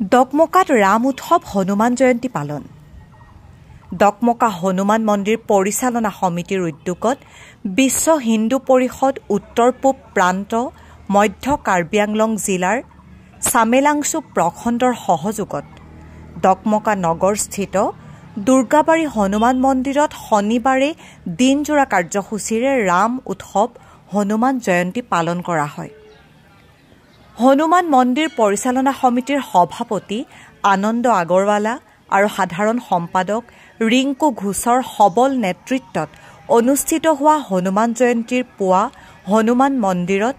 ডকমকাত ৰাম উৎসৱ হনুমান জয়ন্তী পালন। ডকমকা হনুমান মন্দিৰ পৰিচালনা সমিতিৰ উদ্যোগত বিশ্ব হিন্দু পৰিষদ উত্তৰ পূব প্ৰান্ত মধ্য কাৰ্বি আংলং জিলাৰ চামেলাংছু প্ৰখণ্ডৰ সহযোগত ডকমকা নগৰস্থিত দুৰ্গাবাৰী হনুমান মন্দিৰত শনিবাৰে দিনজোৰা কাৰ্যসূচীৰে ৰাম উৎসৱ হনুমান জয়ন্তী পালন কৰা হয়। হনুমান মন্দিৰ পৰিচালনা সমিতিৰ সভাপতি আনন্দ আগৰৱালা আৰু সাধাৰণ সম্পাদক ৰিংকু ঘোষৰ সবল নেতৃত্বত অনুষ্ঠিত হোৱা হনুমান জয়ন্তীৰ পুৱা হনুমান মন্দিৰত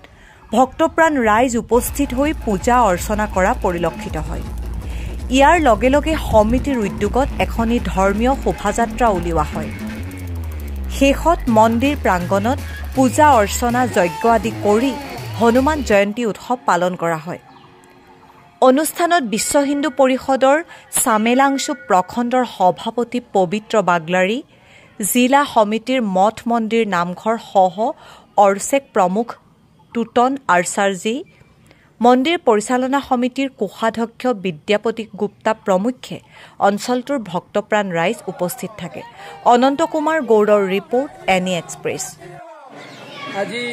ভক্তপ্ৰাণ ৰাইজ উপস্থিত হৈ পূজা অৰ্চনা কৰা পৰিলক্ষিত হয়। ইয়াৰ লগে লগে সমিতিৰ উদ্যোগত এখনি ধৰ্মীয় শোভাযাত্ৰা উলিওৱা হয়। শেষত মন্দিৰ প্ৰাংগণত পূজা অৰ্চনা যজ্ঞ আদি কৰি হনুমান জয়ন্তী উৎসৱ পালন কৰা হয়। অনুষ্ঠানত বিশ্ব হিন্দু পৰিষদৰ চামেলাংছু প্ৰখণ্ডৰ সভাপতি পবিত্ৰ বাগলাৰী, জিলা সমিতিৰ মঠ মন্দিৰ নামঘৰ সহ অৰ্চেক প্ৰমুখ টুটন আৰ্চাৰজী, মন্দিৰ পৰিচালনা সমিতিৰ কোষাধ্যক্ষ বিদ্যাপতি গুপ্তা প্ৰমুখ্যে অঞ্চলটোৰ ভক্তপ্ৰাণ ৰাইজ উপস্থিত থাকে। অনন্ত কুমাৰ গৌড়ৰ ৰিপৰ্ট এনি এক্সপ্ৰেছ। আজি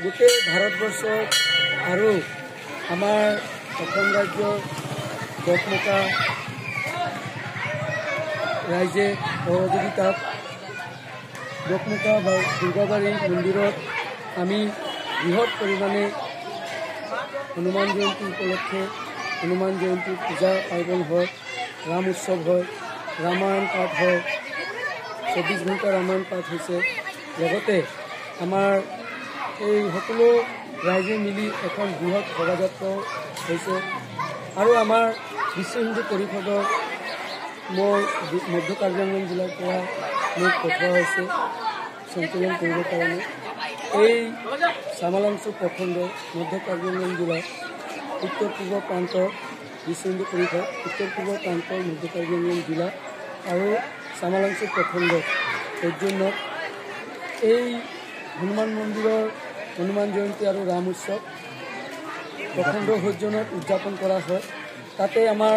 গোটেই ভাৰতবৰ্ষৰ আৰু আমাৰ অসম ৰাজ্যৰ ডকমকা ৰাইজে সহযোগিতাত ডকমকা দুৰ্গাবাৰী মন্দিৰত আমি বৃহৎ পৰিমাণে হনুমান জয়ন্তী উপলক্ষে হনুমান জয়ন্তী পূজা পাৰ্বণ হয়, ৰাম উৎসৱ হয়, ৰামায়ণ পাঠ হয়, 24 ঘণ্টা ৰামায়ণ পাঠ হৈছে। লগতে আমাৰ এই সকলো ৰাইজে মিলি এখন বৃহৎ শোভাযাত্ৰা হৈছে আৰু আমাৰ বিশ্ব হিন্দু পৰিষদৰ মই মধ্য কাৰ্বি আংলং জিলাৰ পৰা মোক পঠোৱা হৈছে সঞ্চালন কৰিবৰ কাৰণে। এই চামেলাংছু প্ৰখণ্ড মধ্য কাৰ্বি আংলং জিলাৰ উত্তৰ পূব প্ৰান্তৰ বিশ্ব হিন্দু পৰিষদ উত্তৰ পূব প্ৰান্তৰ মধ্য কাৰ্বি আংলং জিলা আৰু চামেলাংছু প্ৰখণ্ডৰ সৌজন্যত এই হনুমান মন্দিৰৰ হনুমান জয়ন্তী আৰু ৰাম উৎসৱ প্ৰখণ্ড সৌজন্যত উদযাপন কৰা হয়। তাতে আমাৰ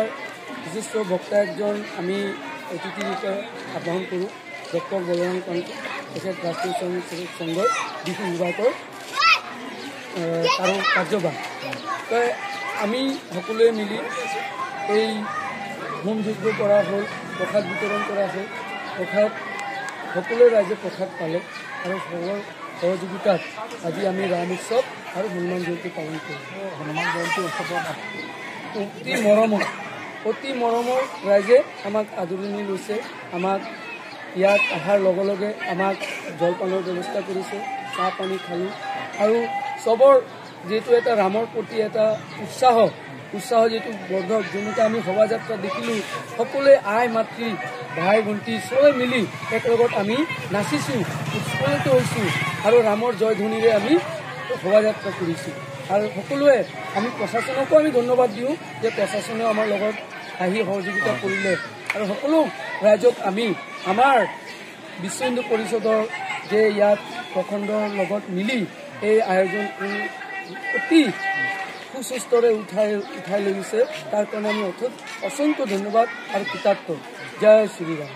বিশিষ্ট বক্তা একজন আমি অতিথি ৰূপে আহ্বান কৰোঁ, ডক্টৰ বলৰাম কান্ত, তেখেত ৰাষ্ট্ৰীয় স্বয়ংসেৱক সংঘৰ বিহু বিভাগৰ আৰু কাৰ্যবাহ। আমি সকলোৱে মিলি এই হোম যজ্ঞ কৰা হ'ল, প্ৰসাদ বিতৰণ কৰা হ'ল। প্ৰসাদ সকলো ৰাইজে প্ৰসাদ পালে আৰু সহযোগিতাত আজি আমি ৰাম উৎসৱ আৰু হনুমান জয়ন্তী পালন কৰোঁ। হনুমান জয়ন্তী উৎসৱত অতি মৰমৰ ৰাইজে আমাক আদৰণি লৈছে। আমাক ইয়াত অহাৰ লগে লগে আমাক জলপানৰ ব্যৱস্থা কৰিছে, চাহ পানী খালোঁ আৰু চবৰ যিহেতু এটা ৰামৰ প্ৰতি এটা উৎসাহ যিটো বৰ্ধক, যেনেকৈ আমি শোভাযাত্ৰা দেখিলোঁ, সকলোৱে আই মাতৃ ভাই ভণ্টি চবে মিলি একেলগত আমি নাচিছোঁ, উৎফুল্লিত হৈছোঁ আৰু ৰামৰ জয় ধ্বনিৰে আমি শোভাযাত্ৰা কৰিছোঁ। আৰু সকলোৱে আমি প্ৰশাসনকো আমি ধন্যবাদ দিওঁ যে প্ৰশাসনেও আমাৰ লগত আহি সহযোগিতা কৰিলে আৰু সকলো ৰাইজক আমি আমাৰ বিশ্ব হিন্দু পৰিষদৰ যে ইয়াত প্ৰখণ্ডৰ লগত মিলি এই আয়োজন অতি সুস্বাস্থ্যৰে উঠাই লৈছে, তাৰ কাৰণে আমি অসংখ্য ধন্যবাদ আৰু কৃতাৰ্থ। জয় শ্ৰীৰাম।